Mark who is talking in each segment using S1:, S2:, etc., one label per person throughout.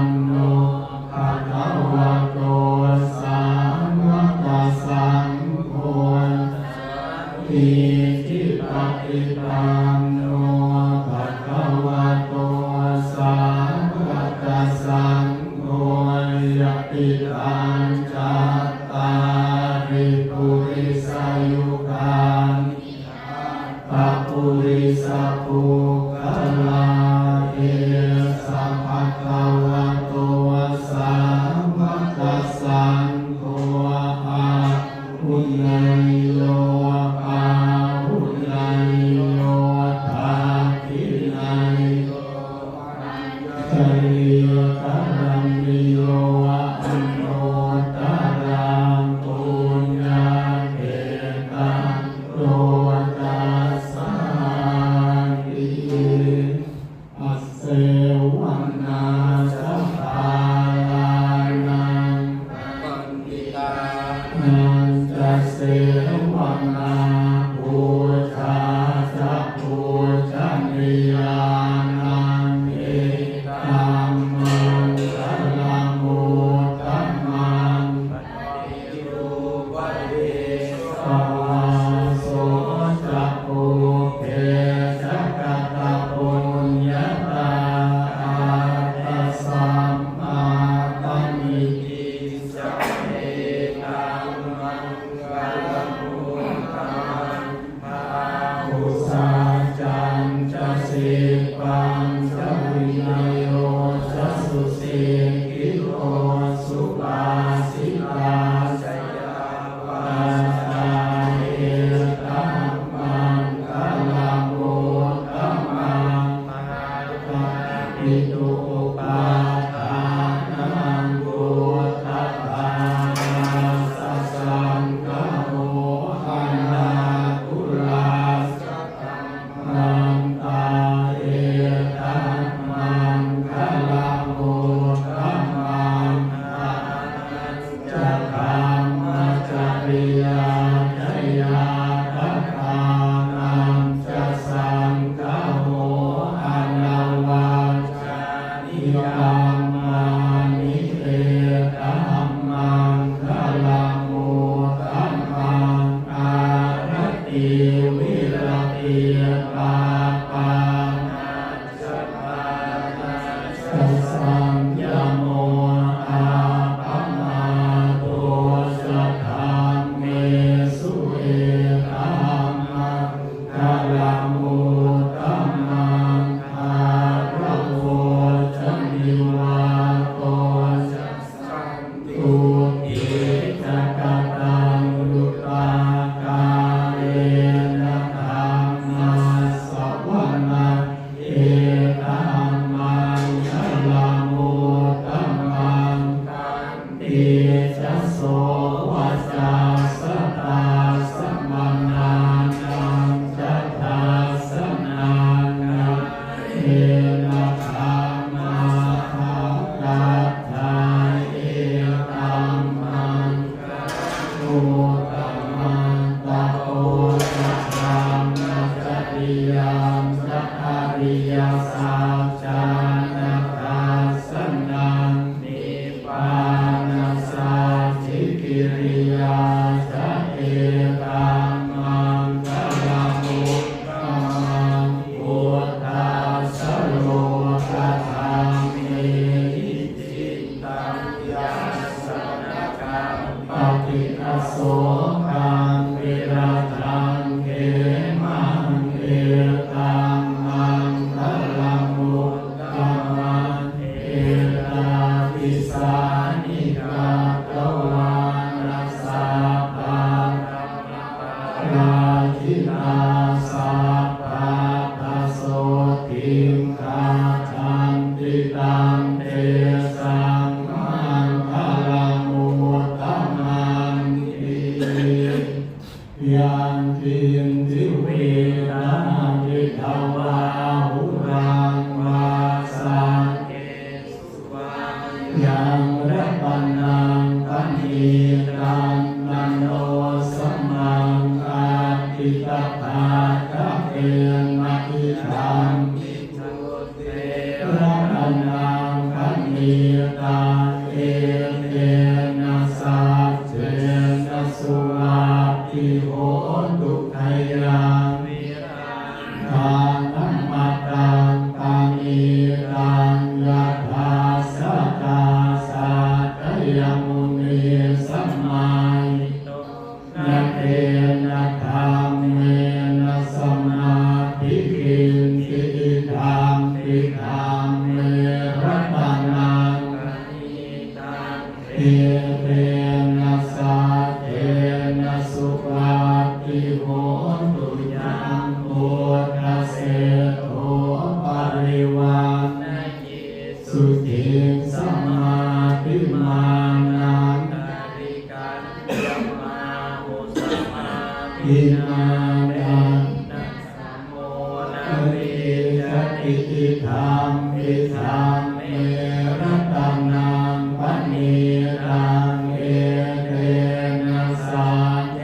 S1: มโมภะคะวะโตสาวกสังโฆอิทิปฏิปันโนภะคะวะโตสาวกสังโฆยะติตังจัตตาริปุริสายุขานิปะปุริสปุคลาเอสัมภะคะวะโตสาวกสังโฆอาหุนัยโยอาหุนัยโยทาทินัยโยจริยกรัมมิโยอันโนตรังปุญญาเขตังโลตัสสาติอัสเสวนาสัพพาลานังปันติตานันจะเสวนาบูชาสัพพุชนิยานังเอตัมมังสลามุตตัมมังปฏิรูปเดสวาโสจักขุเกจักตะปุญญาตาอาตัสสัมมาตัมมิติสัพเพธัมมังกัลมุตตังภาหุสาจันจะสิปังสัพพินโยจัสสุสิกิโลสุปาสิตาสยาวาสาเอตัมมังกัลมุตตัมมังมหาปาปิตุปาทานังพุทธัสสะสัสสังฆโมอันนาคุลาสัตตัมมังตาเอตัมมังกัลมุตตัมมังอานันจะธรรมจริยาจยาทัฏฐานังจะสังฆโมอันนาวาจานิยัมมานิเตตัมมังกัลมุตตัมมังอารติวิรติปาปังนัจจปานัสสะสัมยโมอาปัมมาโตสัทธัมเมสุเอตัมมังกัลมุตตัมมังอาระโวจันติวาโตจัสสันตุอิจักตังรุตากาเอนะธัมมัสสวนาเอตัมมังกัลมุตตัมมังกันติจัสโสวัจจาสตาสมนานังจัตตาสนานังเอนะธัมมาทัพพัทธาเอตัมมังกัลมุตตัมมังตะโพสัทธัมมัจจติยามสัทธาริยสัจจานัตถัสสนังนิพพานัสสัจจิกิริยาจะเอตัมมังกัลมุตตัมมังพุทธัสสะโลกธรรมเมหิจิตตังยัสสนะกัมปติอโศกังวิราทังเขมังเอตัมมังกัลมุตตัมมังเอตาปิสานิกาตวานัสสะปาราทินาสัพพะทโสทิงคาทันติตังเตสังมังกัลมุตตัมมังอิยันติทิเวนะนิทาวาหุรังวาสังเกสุวายังระปันนังปันหิตังนันโนสัมมังอาติตถาคเตมะอิทังมิจุเตระนังปันหิ เรนะสัตเทนะสุขติโหตุยังพุทธเสโทปริวานจิสุติสัมมาทิมานังริกันยัมมาหุสัมมาทินานังนัสสะโมนะริยติติธรรมปิสัมเมรตังนังปณิตังเอเตนะสัจเจ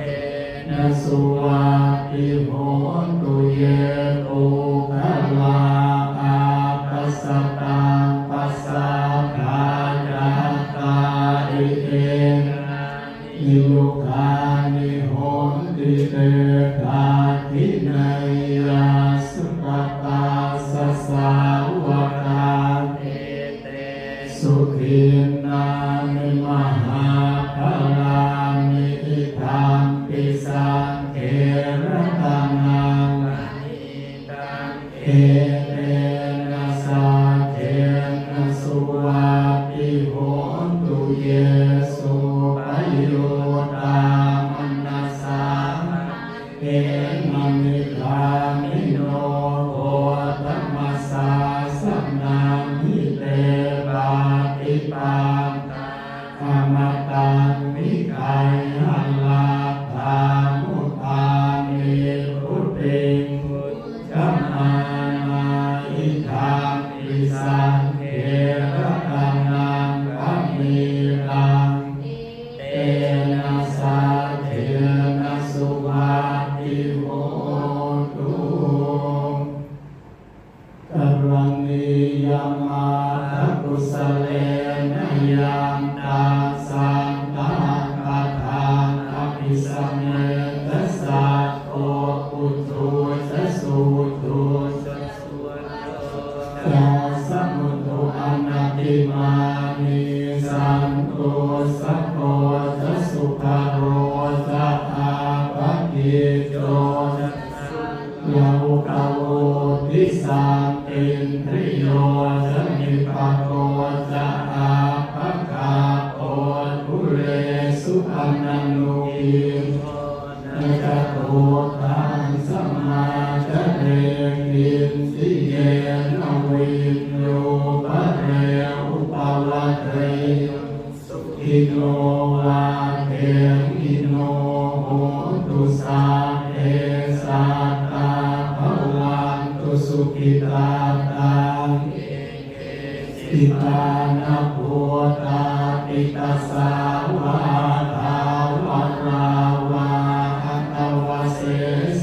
S1: นะสุวัติโหตุเยตุภลาอาปัสสตังปัสสะกาจัตตาริเตนะนิยุคานิโหติเตกาทินัยยาสุขตาสัสสาวกาเตเตสุขินานิมหาภลานิอิทัมปิสังเขระตังนังนิตังเอเตนะสัจเจนะสุวัติโหตุเยสุปโยตามนัสสาเอนะมิลามิโนโหตัมมัสสะสัมนามิเตปาติปังอมตังมิกายหัลลาภามุตานิพุทธิพุทธมานาอิทัมปิสังเขระตังนังกัมมิลังเตนะสัจเจนะสุวัติโหตุกรังนิยามาทัพพุสเลนะยังตังสังฆังคัจฉาอภิสัมเมตัสสะโอปุตโตสัสสุโตสัสสุโตยาสัมมุตโตอนัตติมานิสันโตสัพโพสัสสุภาโรสัพพะปะกิโตยาวุกาโวทิสังตินทริโยสัมมิปะโกจะอาภะกาโอทุเรสุอันนันโนกินะจะโตตังสัมมาจะเรกินสิเยนะวินโยปะเรอุปาวัตเตสุขิโนวาเทมิโนโหตุสาเอสาตาภวันตุสุขิตาตังสิตานะโพตาปิตาสาวาทาวราวาอัตวเส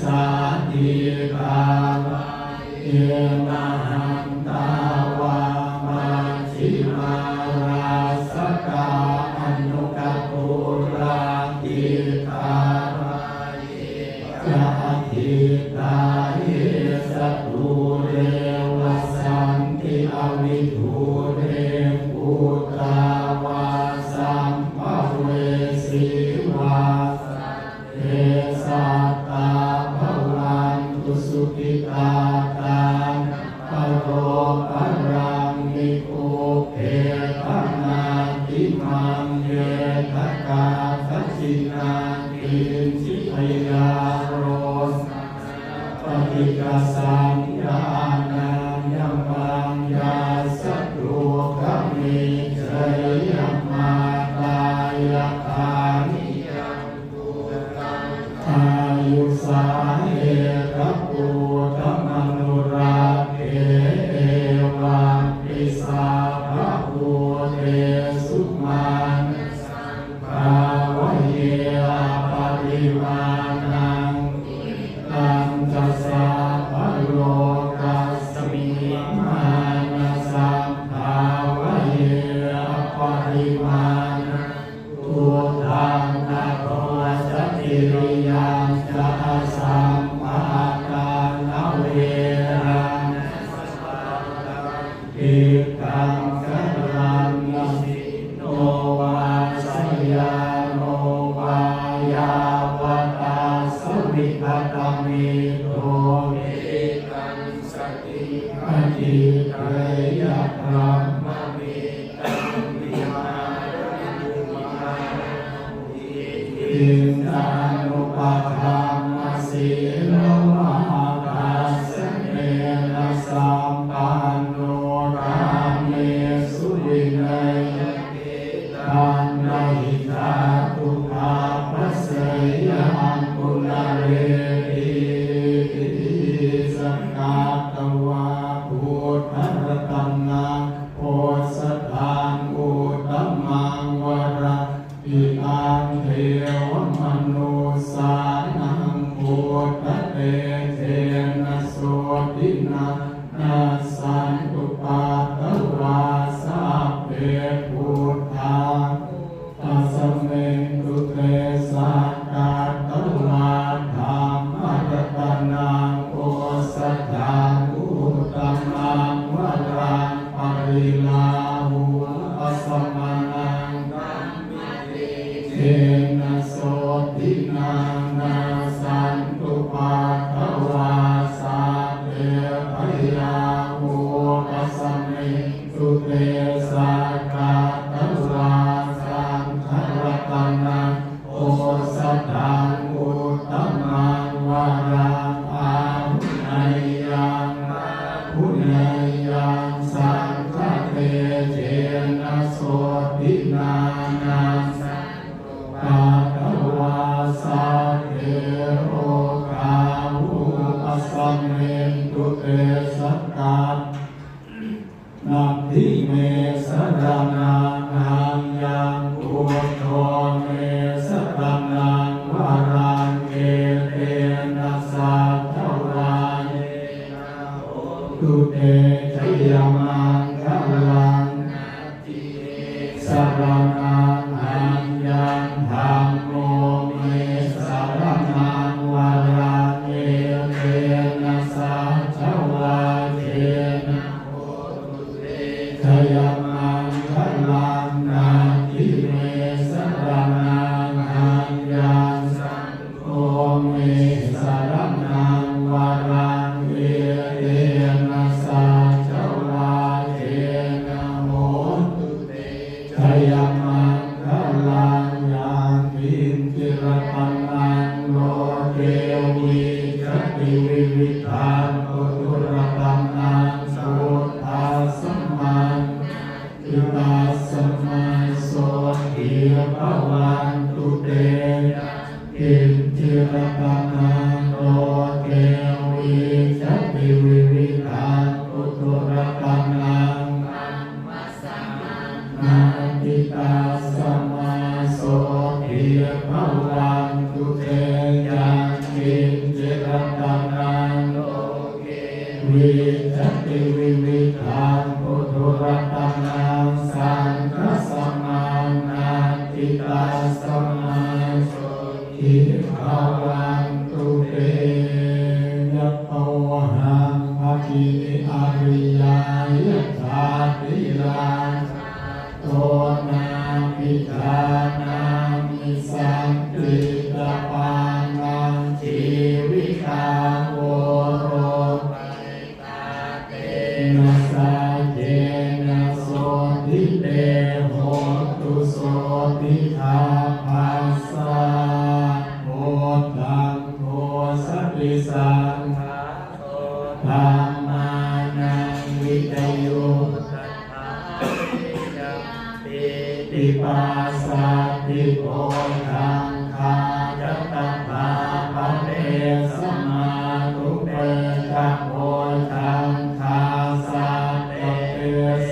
S1: สาติกาวาเยนะหันตาวามาชิมาราสกาอนุกัปปุราติกาวาจะทิตาเยสัตตุเรวสันติอวิทูเรปุตตาวาสัมภเวสีวาเทสัตตาภวันตุสุขิตาตังปโรปรังนิโกเพปนาติมังเยทกาทัจินาติสิพยาโรปฏิกาสังยานังยัมมังยาสัตตุกะมิเจยัมมาตายะคานิยังตุกังอายุสาเอกปุตตมนุราเกเอวังปิสาภะภูเตสุมานัสสังภาวะเยอาปริวานังตังจัสสะภะโล ทินจานุปาทามสีโลมหาสเนนะสัมปันโนกาเมสุวินัยทานนาหิตาตุภาปัสสยานปุณเรติสังฆาตวาพุทธรัตนังโพสถานอุตตมังวรปิตังเทวมนุสานังพุทธเตเทนะโสตินะนาสันตุปาตวาสัพเพพุทธาตัสเมตุเตสักกาตวาธัมมรัตนังโอสถาอุตตมังวรังปริลาหุปัสสมานังเทนะโสตินังนาสันตุปาตวาสัพเพพยาหุปัสสมิตุเตสักกาตวาสังฆรัตนังโอสถาอุตตมังวรังอาหุนัยยังหุนัยยังสังฆเตเจนะโสตินานังปาตวาสัพเพโรกาหุปัสสมิตุเตสักกานัตถิเมสรณังหังยังพุทโธเมสรณังวรังเกเตนะสัจจวาตุเตชยมังคะลังสรณังหังยังธัมโมเมสรณังวรังเกเตนะสัจจวาเทนะชยมังคะลังนาทิเมสรณังหังยังโอเมสรณังวรังเกเตนะสัจจวาเทนะโหตุเตชยมังคะลังยังพินจิรปันนังโลเกวิจติวิวิธานโอตุรปันนังสุทธาสมังอิตัสสมัยโสทิภวันตุเตอินทิรปันนังโลเกวิจติวิวิธานโอตุรปันนังนาติตัสสมัยโสทิภวันตุเตยังอินทิรปันนังโลเกวิจติวิวิธานโอตุรปันนังสังฆสมานาติตัสสมัยโสทิภวันตุเตยัตโตหังภะคินิอาริยายะชาติลาโตนาปิทานามิสันติตาปานังชีวิตาโวโรนะสาเจนะโสติเตโหตุโสติทาภัสสะโหตังโฆสัพพิสังฆาโตธัมมานังวิจโยติปัสสะติโพธังคายัตถาปะเนสมาตุเปจะโพธังคาสะเตเต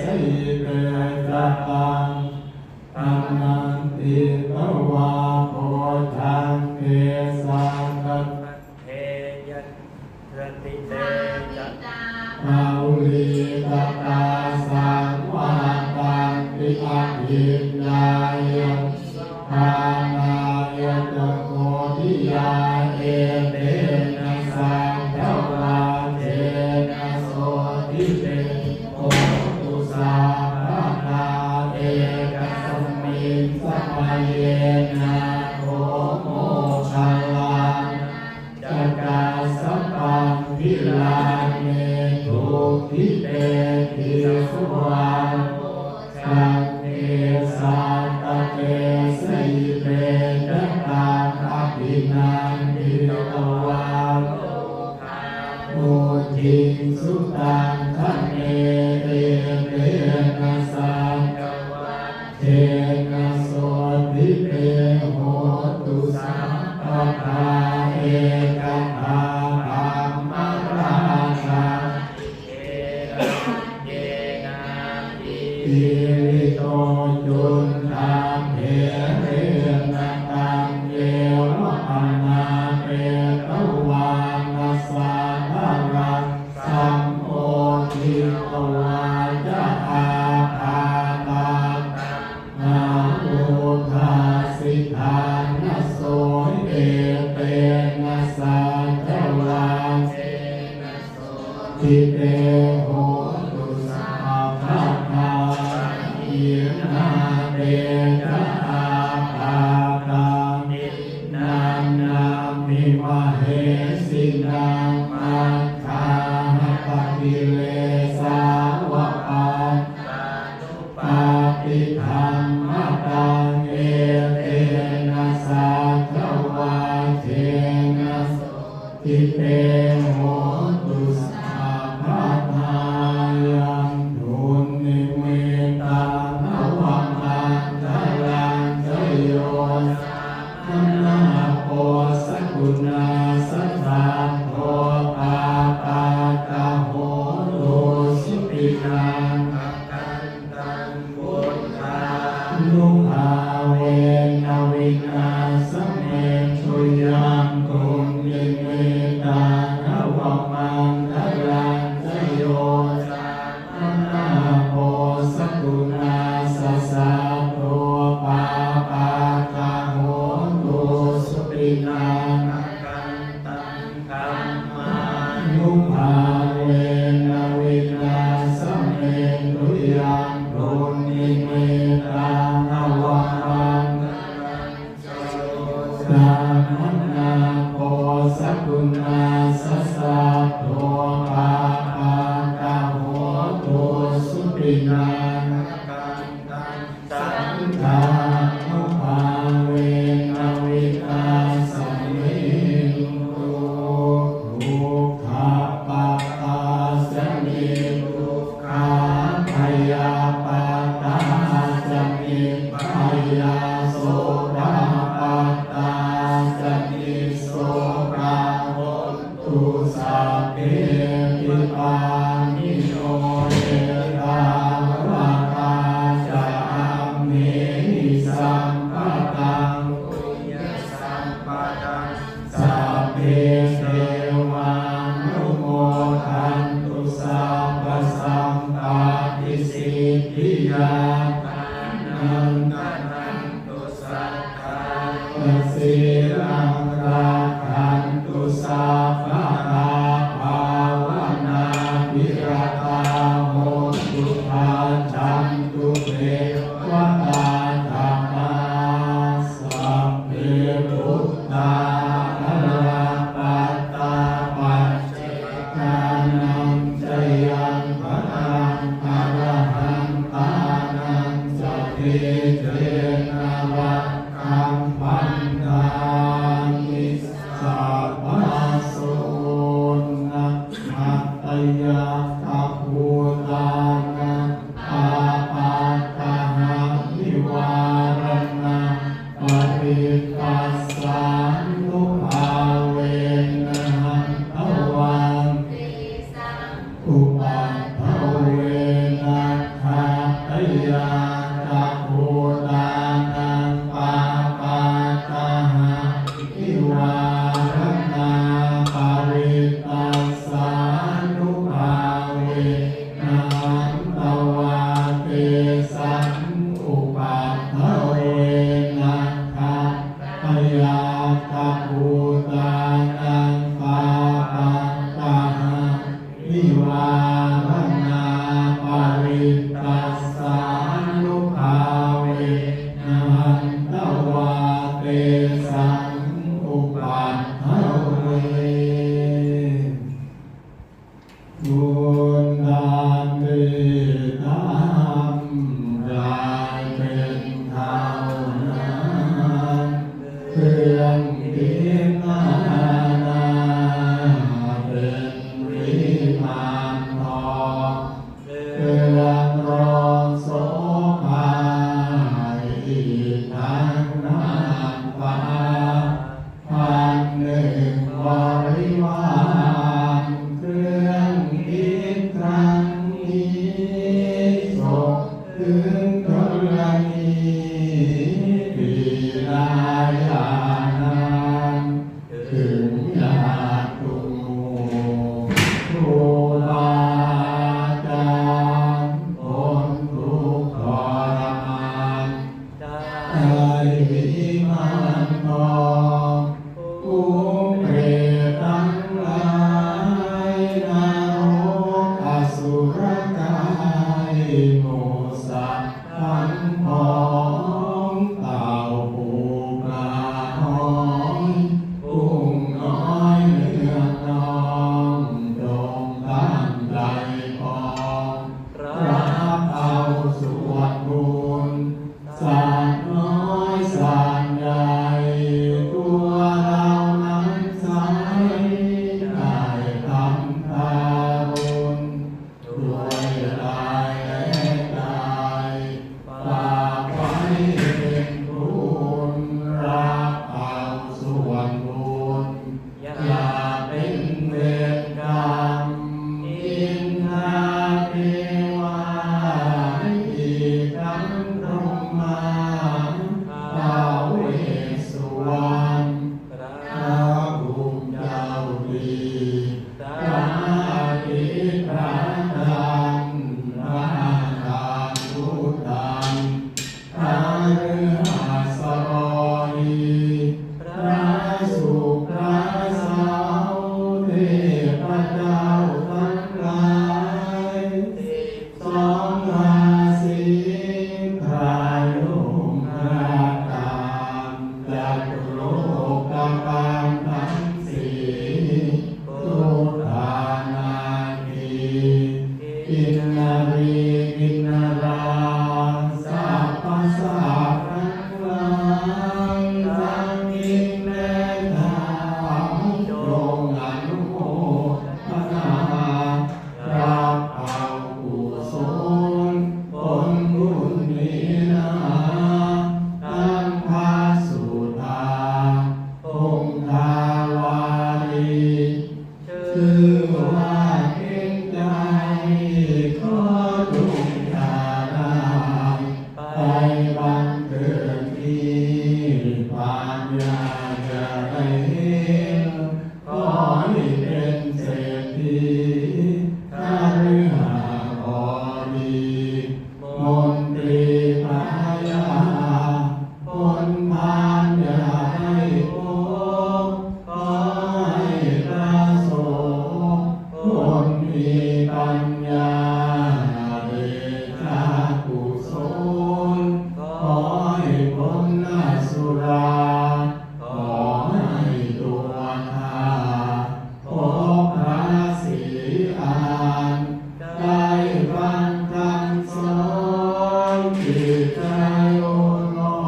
S1: สิเตจะตังตัมนันติภวะโพธังเตสังกัปเทยัตรติเตจะมาอุลิตตาสังวาตังติอาหิญายะทานายะตะโกติยาเอเตนะสังฆวาเทนะโสติเตโอตุสาภะนาเอกสัมมิงสัมมาเยนะโอโมคัลลาจักกาสัพพังพิลาเนทุติเตติสุวาสังเกสาตเตสิเตตตา เทนะโสติเตโหตุสัพพทาเอกทาธัมมราชาอิริโตจุนตังเหเรนะตังเยวะอนาเปตวานัสสะภะรังสัมโพธิตวาจะอาภาตานาโอุทาสิทานะโสเอเตนะสัจวังทิเตโหตุสัพพะทาอินาเตจะอาภาตานันนามิวะเหสินังมัคคาปะกิเลสาวะปันปาปิธัมมตังเอเตนะสัจวังเทนะทิเตโหตุสัพพะทายังทุนนิเมตังภวังอันตรังเจโยสัมนาโพสกุณาสัทธาโทปาปาตาโหตุสุปินังนุภาเวนะวินาสเมตุยังตุนิเมตังภวังอันตรังเจโยสัมนาโพสกุณาสัสสะโทปาปาตาโหตุสุปินังนุภาเวนะวินาสเมตุยังตุนิเมตังภวังอันตรังเจโยสัมนาโพสกุณาสัสสะโทปาปาตาโหตุสุปินังสังฆานุภาเวนะวินาสเมตุทุกขปัตตาสมิทุกขาพยาปัตตาสมิพยาโสภาปัตตาสมิโสภาโหตุสัพเพปิปานิโนเยตาวะตาจะอัมเมหิสัมปะตังปุญญสัมปะตังสัพเพเทวานุโมทันตุสัพพสัมปะทิสิทธิยานันตนันตุสัทธาสิรังรักขันตุสัพพะทาภาวนาภิรตาโหตุภาจันตุเทวตาธรรมาสัพเพพุทธาอรหัตตาปัจเจกานังจยังพลังอรหันตานังสัพเพเทนะวัคคัมปันดานิสัพพะโสนะมัตตยาทัพพุทานะปาปาตาหะนิวารณะปฏิปัสสันนุภาเวนะหันตวังอุปัฏฐเวนะคาตยาทัพพุทานังปาปาตาหะนิวารณะปฏิปัสสันนุภาเวนะหันตวาเตสังอุปัฏฐเวนะคาตยาทัพพุทานังปาปาตาหะนิวารณะปฏิปัสสันนุภาเวนะหันตวาเตสังอุปัฏฐเวบุญทานที่ทำได้เป็น ลนีปีนายานันถึงญาตุผู้ลาจารพ้นทุกข์ทรมานได้วิมานทองผู้เปรตทั้งหลายนรกอสุรกายหมู่สัตว์ทั้งพ้องเต่าปูปลาหอยกุ้งน้อยเนื้อน้องจงตั้งใจพองรับเอาส่วนบุญสัตว์น้อยสัตว์ใหญ่ตัวเรานั้นใสได้ทำทารุณด้วยกายและใจฝากไว้เป็นบุญรับเอาส่วนบุญอย่าเป็นเวรกรรมอินทราเทวาอีกทั้งพรหมาท้าวเวสสุวรรณพระภูมิเจ้าดีพระอาทิตย์พระจันทร์พระอังคารพุธตังพระฤหัสบดีพระศุกร์พระเสาร์เทพเจ้าทั้งหลาย12ราศีพระยุงพระกามจัตุโลกบาลทั้งสี่ทุกฐานาทีกินนารีกินนาราสัพพะสัตว์ทั้งหลายทั้งกินและทำจงอนุโมทนารับเอากุศลผลบุญนี้นาทั้งพาสุธาองค์ทาวารีชื่อว่าเก่งใจขอจงอย่าได้ไปบังเกิดที่ปัญญาจะได้เห็นขอให้เป็นเศรษฐีข้าฤหัสบดีมนตรีพระยาพ้นพานอย่าให้พบขอให้ประสบคนมีปัญญาเดชะกุศลขอให้พ้นอสุราขอให้ตัวข้าพบพระศรีอานได้ฟังคำสอนจิตใจอ่อนน้อ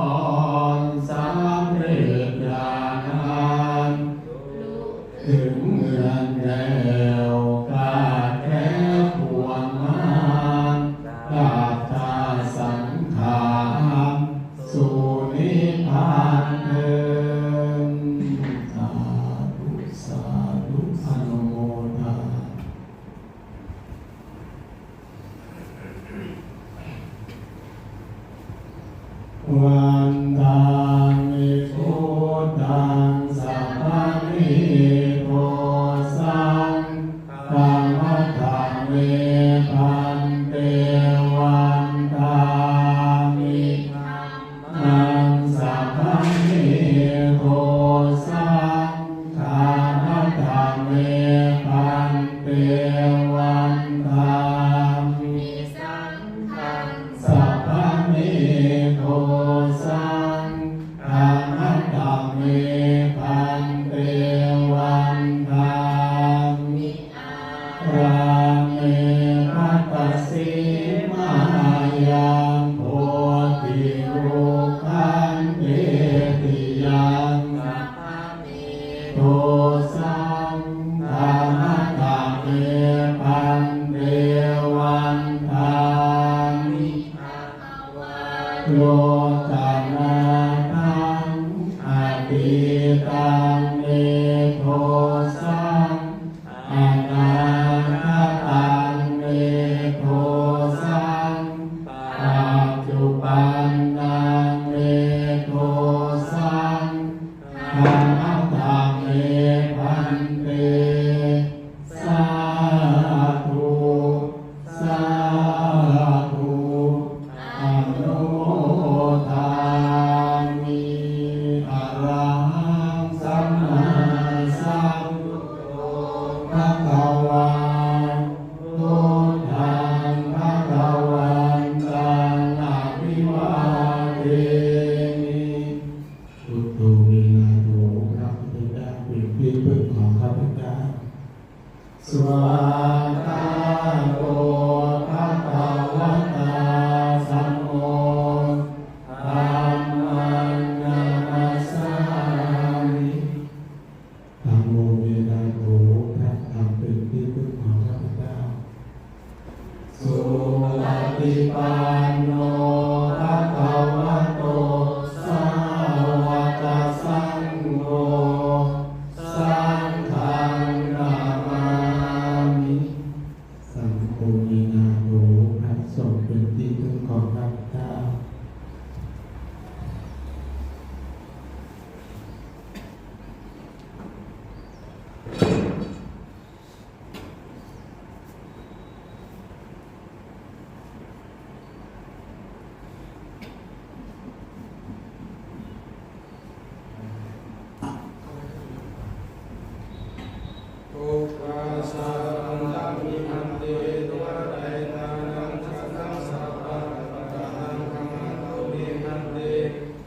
S1: มสำเร็จญาณานถึงเมืองแล้วกาดแค่ควรมากราบทาสังขารสู่นิพพานเถิดสาธุสาธุอนุโมทนา วันตังมิพุทธังสัพพะนิโทสังธรรมธัมเมพันเตวันตังมินังสัพพะนิโทสังธรรมธัมเมพันเตวันตังมิสัพพะนิโทสังธรรมธัมเมพันเตวันตังมิราเมภัตตสิมายังโพธิรูปันเตติยังโทสังธรรมธัมเมพันเตวันตังมิโลกัมนาทังอภิตังเนโทสังอนาคตังเนโทสังปัจจุปั เตมิพุทโธวินาโถพระพุทธเจ้าเป็นที่พึ่งของข้าพเจ้าสวากาโตภะคะวะตาธัมโมธัมมังนามัสสามิธัมโมเวนาโถพระธรรมเป็นที่พึ่งของข้าพเจ้าสุปฏิปันโนภะคะวะโตสาวกสังโฆสังฆังนามามิสังโฆมีนาโถพระสงฆ์เป็นที่พึ่งของข้าพเจ้าทุกขาสังฆามิหันติตุวะไตตานังสังฆังสัพพะปะทะนังธัมมังตุมิหันติ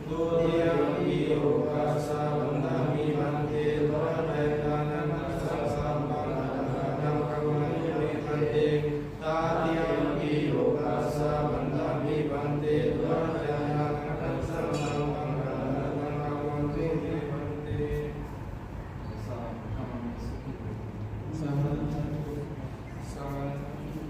S1: ทุติยมปิโยกัสสะวังนามิหันติตุวะไตตานังสังฆังสัพพะปะทะนังธัมมังตุมิหันติตาติยมปิโยกัสสะวังนามิหันติตุวะไตตานังสังฆังสัพพะปะทะนังธัมมังตุมิหันติสาธุสาธุ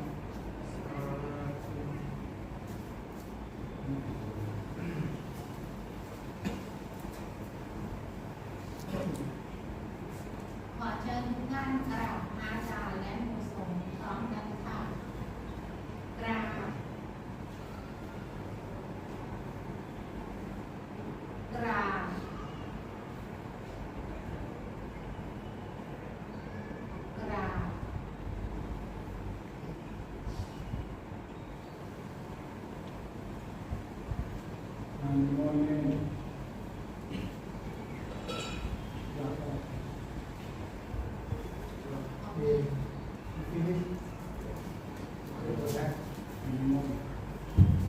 S2: ขอเชิญทุกท่านกราบอาจารย์และหมู่สงฆ์พร้อมกันค่ะกราบกราบกราบ
S1: อันโมเน
S2: ขอบคุณ